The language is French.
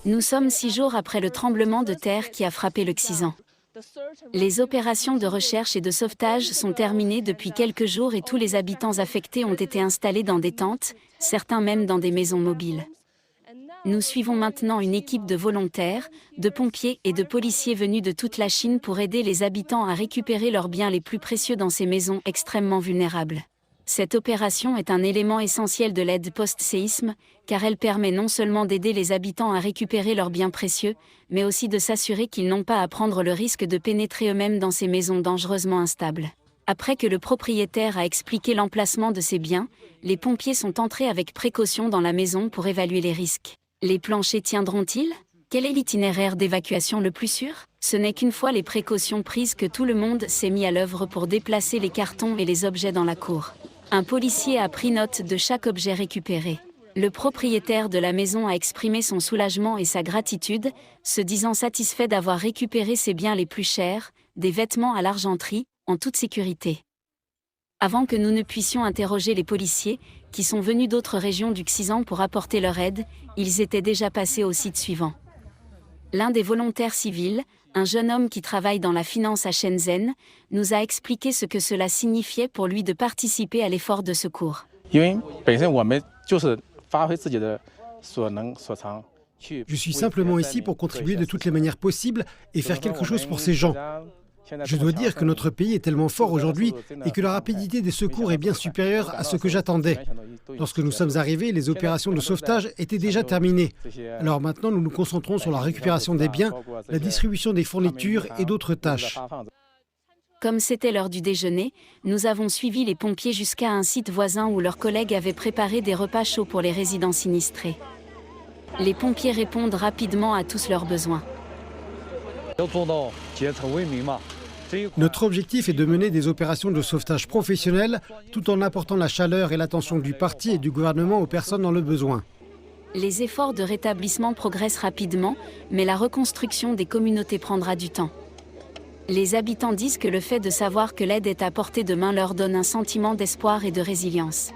Nous sommes 6 jours après le tremblement de terre qui a frappé le Xizang. Les opérations de recherche et de sauvetage sont terminées depuis quelques jours et tous les habitants affectés ont été installés dans des tentes, certains même dans des maisons mobiles. Nous suivons maintenant une équipe de volontaires, de pompiers et de policiers venus de toute la Chine pour aider les habitants à récupérer leurs biens les plus précieux dans ces maisons extrêmement vulnérables. Cette opération est un élément essentiel de l'aide post-séisme, car elle permet non seulement d'aider les habitants à récupérer leurs biens précieux, mais aussi de s'assurer qu'ils n'ont pas à prendre le risque de pénétrer eux-mêmes dans ces maisons dangereusement instables. Après que le propriétaire a expliqué l'emplacement de ses biens, les pompiers sont entrés avec précaution dans la maison pour évaluer les risques. Les planchers tiendront-ils ? Quel est l'itinéraire d'évacuation le plus sûr ? Ce n'est qu'une fois les précautions prises que tout le monde s'est mis à l'œuvre pour déplacer les cartons et les objets dans la cour. Un policier a pris note de chaque objet récupéré. Le propriétaire de la maison a exprimé son soulagement et sa gratitude, se disant satisfait d'avoir récupéré ses biens les plus chers, des vêtements à l'argenterie, en toute sécurité. Avant que nous ne puissions interroger les policiers, qui sont venus d'autres régions du Xizang pour apporter leur aide, ils étaient déjà passés au site suivant. L'un des volontaires civils, un jeune homme qui travaille dans la finance à Shenzhen, nous a expliqué ce que cela signifiait pour lui de participer à l'effort de secours. Je suis simplement ici pour contribuer de toutes les manières possibles et faire quelque chose pour ces gens. Je dois dire que notre pays est tellement fort aujourd'hui et que la rapidité des secours est bien supérieure à ce que j'attendais. Lorsque nous sommes arrivés, les opérations de sauvetage étaient déjà terminées. Alors maintenant, nous nous concentrons sur la récupération des biens, la distribution des fournitures et d'autres tâches. Comme c'était l'heure du déjeuner, nous avons suivi les pompiers jusqu'à un site voisin où leurs collègues avaient préparé des repas chauds pour les résidents sinistrés. Les pompiers répondent rapidement à tous leurs besoins. Notre objectif est de mener des opérations de sauvetage professionnelles tout en apportant la chaleur et l'attention du parti et du gouvernement aux personnes dans le besoin. Les efforts de rétablissement progressent rapidement, mais la reconstruction des communautés prendra du temps. Les habitants disent que le fait de savoir que l'aide est à portée de main leur donne un sentiment d'espoir et de résilience.